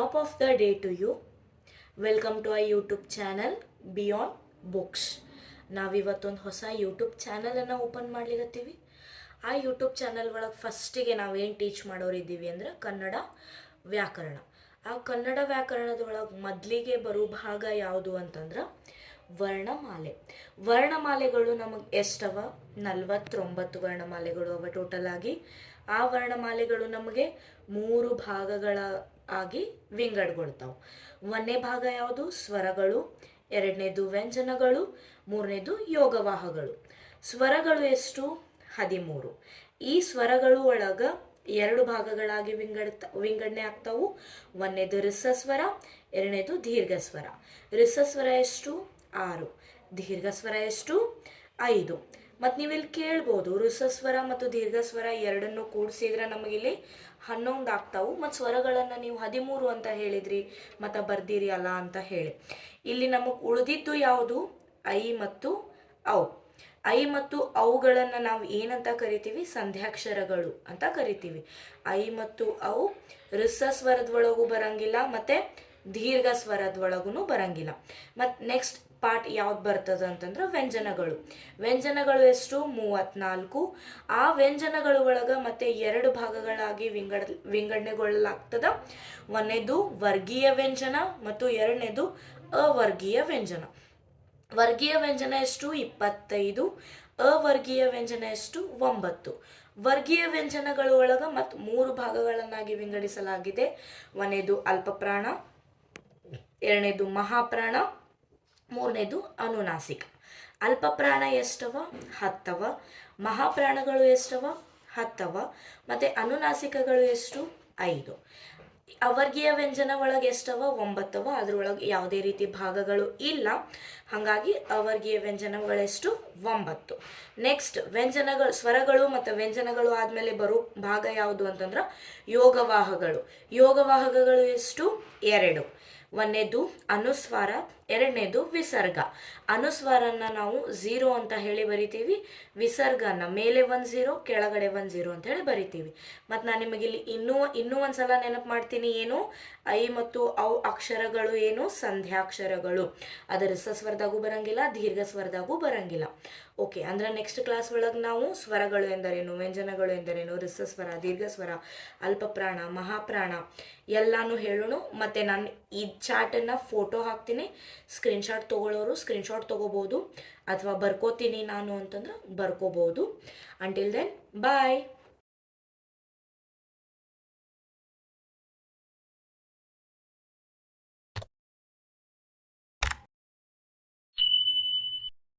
Top of the day to you. Welcome to I YouTube channel Beyond Books. ನಾವಿವತ್ತೊಂದು ಹೊಸ YouTube ಚಾನಲನ್ನು open ಮಾಡ್ಲಿಕತ್ತೀವಿ. ಆ YouTube channel ಒಳಗೆ ಫಸ್ಟಿಗೆ ನಾವೇನು ಟೀಚ್ ಮಾಡೋರಿದ್ದೀವಿ ಅಂದ್ರೆ ಕನ್ನಡ ವ್ಯಾಕರಣ. ಆ ಕನ್ನಡ ವ್ಯಾಕರಣದೊಳಗೆ ಮೊದಲಿಗೆ ಬರೋ ಭಾಗ ಯಾವುದು ಅಂತಂದ್ರೆ ವರ್ಣಮಾಲೆ. ವರ್ಣಮಾಲೆಗಳು ನಮಗೆ ಎಷ್ಟವ? 49 ವರ್ಣಮಾಲೆಗಳು ಅವ ಟೋಟಲ್ ಆಗಿ. ಆ ವರ್ಣಮಾಲೆಗಳು ನಮಗೆ 3 ಭಾಗಗಳ ಆಗಿ ವಿಂಗಡಗೊಳ್ತಾವೆ. ಒಂದನೇ ಭಾಗ ಯಾವುದು? ಸ್ವರಗಳು. ಎರಡನೇದು ವ್ಯಂಜನಗಳು. ಮೂರನೇದು ಯೋಗವಾಹಗಳು. ಸ್ವರಗಳು ಎಷ್ಟು? 13. ಈ ಸ್ವರಗಳು ಒಳಗ 2 ಭಾಗಗಳಾಗಿ ವಿಂಗಡಣೆ ಆಗ್ತಾವು. ಒಂದನೇದು ರಿಸಸ್ವರ, ಎರಡನೇದು ದೀರ್ಘಸ್ವರ. ರಿಸಸ್ವರ ಎಷ್ಟು? 6. ದೀರ್ಘಸ್ವರ ಎಷ್ಟು? 5. ಮತ್ತು ನೀವಿಲ್ಲಿ ಕೇಳ್ಬೋದು, ಋಸಸ್ವರ ಮತ್ತು ದೀರ್ಘಸ್ವರ ಎರಡನ್ನು ಕೂಡಿಸಿದ್ರೆ ನಮಗಿಲ್ಲಿ 11 ಆಗ್ತಾವು. ಮತ್ತು ಸ್ವರಗಳನ್ನು ನೀವು 13 ಅಂತ ಹೇಳಿದ್ರಿ ಮತ್ತು ಬರ್ದಿರಿ ಅಲ್ಲ ಅಂತ ಹೇಳಿ. ಇಲ್ಲಿ ನಮಗೆ ಉಳಿದಿದ್ದು ಯಾವುದು? ಐ ಮತ್ತು ಔ. ಐ ಮತ್ತು ಅವುಗಳನ್ನು ನಾವು ಏನಂತ ಕರಿತೀವಿ? ಸಂಧ್ಯಾಕ್ಷರಗಳು ಅಂತ ಕರಿತೀವಿ. ಐ ಮತ್ತು ಔ ಋಸಸ್ವರದೊಳಗೂ ಬರಂಗಿಲ್ಲ ಮತ್ತು ದೀರ್ಘ ಸ್ವರದೊಳಗೂ ಬರಂಗಿಲ್ಲ. ಮತ್ತು ನೆಕ್ಸ್ಟ್ ಪಾರ್ಟ್ ಯಾವ್ದು ಬರ್ತದೆ ಅಂತಂದ್ರೆ ವ್ಯಂಜನಗಳು. ವ್ಯಂಜನಗಳು ಎಷ್ಟು? 34. ಆ ವ್ಯಂಜನಗಳ ಒಳಗೆ ಮತ್ತೆ 2 ಭಾಗಗಳಾಗಿ ವಿಂಗಡಣೆಗೊಳ್ಳಲಾಗ್ತದ. ಒಂದನೇದು ವರ್ಗೀಯ ವ್ಯಂಜನ ಮತ್ತು ಎರಡನೇದು ಅವರ್ಗೀಯ ವ್ಯಂಜನ. ವರ್ಗೀಯ ವ್ಯಂಜನ ಎಷ್ಟು? 25. ಅವರ್ಗೀಯ ವ್ಯಂಜನ ಎಷ್ಟು? 9. ವರ್ಗೀಯ ವ್ಯಂಜನಗಳ ಒಳಗೆ ಮತ್ತು 3 ಭಾಗಗಳನ್ನಾಗಿ ವಿಂಗಡಿಸಲಾಗಿದೆ. ಒಂದನೇದು ಅಲ್ಪಪ್ರಾಣ, ಎರಡನೇದು ಮಹಾಪ್ರಾಣ, ಮೂರನೇದು ಅನುನಾಸಿಕ. ಅಲ್ಪಪ್ರಾಣ ಎಷ್ಟವ? 10. ಮಹಾಪ್ರಾಣಗಳು ಎಷ್ಟವ? 10. ಮತ್ತು ಅನುನಾಸಿಕಗಳು ಎಷ್ಟು? 5. ಅವರ್ಗೀಯ ವ್ಯಂಜನ ಒಳಗೆ ಎಷ್ಟವ? 9. ಅದರೊಳಗೆ ಯಾವುದೇ ರೀತಿ ಭಾಗಗಳು ಇಲ್ಲ, ಹಾಗಾಗಿ ಅವರ್ಗೀಯ ವ್ಯಂಜನಗಳೆಷ್ಟು? 9. ನೆಕ್ಸ್ಟ್ ವ್ಯಂಜನಗಳು, ಸ್ವರಗಳು ಮತ್ತು ವ್ಯಂಜನಗಳು ಆದಮೇಲೆ ಬರೋ ಭಾಗ ಯಾವುದು ಅಂತಂದ್ರೆ ಯೋಗವಾಹಗಳು. ಯೋಗವಾಹಗಳು ಎಷ್ಟು? 2. ಒಂದನೇದು ಅನುಸ್ವಾರ, ಎರಡನೇದು ವಿಸರ್ಗ. ಅನುಸ್ವಾರನ ನಾವು 0 ಅಂತ ಹೇಳಿ ಬರಿತೀವಿ. ವಿಸರ್ಗನ ಮೇಲೆ 1 0 ಕೆಳಗಡೆ 1 0 ಅಂತ ಹೇಳಿ ಬರಿತೀವಿ. ಮತ್ತು ನಾನು ನಿಮಗಿಲ್ಲಿ ಇನ್ನೂ ಒಂದ್ಸಲ ನೆನಪು ಮಾಡ್ತೀನಿ. ಏನು? ಐ ಮತ್ತು ಔ ಅಕ್ಷರಗಳು ಏನು? ಸಂಧ್ಯಾಕ್ಷರಗಳು. ಅದು ರಿಸಸ್ವರದಾಗೂ ಬರಂಗಿಲ್ಲ, ದೀರ್ಘ ಸ್ವರದಾಗೂ ಬರಂಗಿಲ್ಲ. ಓಕೆ, ಅಂದ್ರೆ ನೆಕ್ಸ್ಟ್ ಕ್ಲಾಸ್ ಒಳಗೆ ನಾವು ಸ್ವರಗಳು ಎಂದರೇನು, ವ್ಯಂಜನಗಳು ಎಂದರೇನು, ರಿಸಸ್ವರ, ದೀರ್ಘಸ್ವರ, ಅಲ್ಪಪ್ರಾಣ, ಮಹಾಪ್ರಾಣ ಎಲ್ಲಾನು ಹೇಳೋಣ. ಮತ್ತು ನಾನು ಈ ಚಾರ್ಟನ್ನು ಫೋಟೋ ಹಾಕ್ತೀನಿ. ಸ್ಕ್ರೀನ್ಶಾಟ್ ತೊಗೊಳ್ಳೋರು ಸ್ಕ್ರೀನ್ಶಾಟ್ ತೊಗೋಬೋದು, ಅಥವಾ ಬರ್ಕೋತೀನಿ ನಾನು ಅಂತಂದ್ರೆ ಬರ್ಕೋಬೋದು. Until then bye.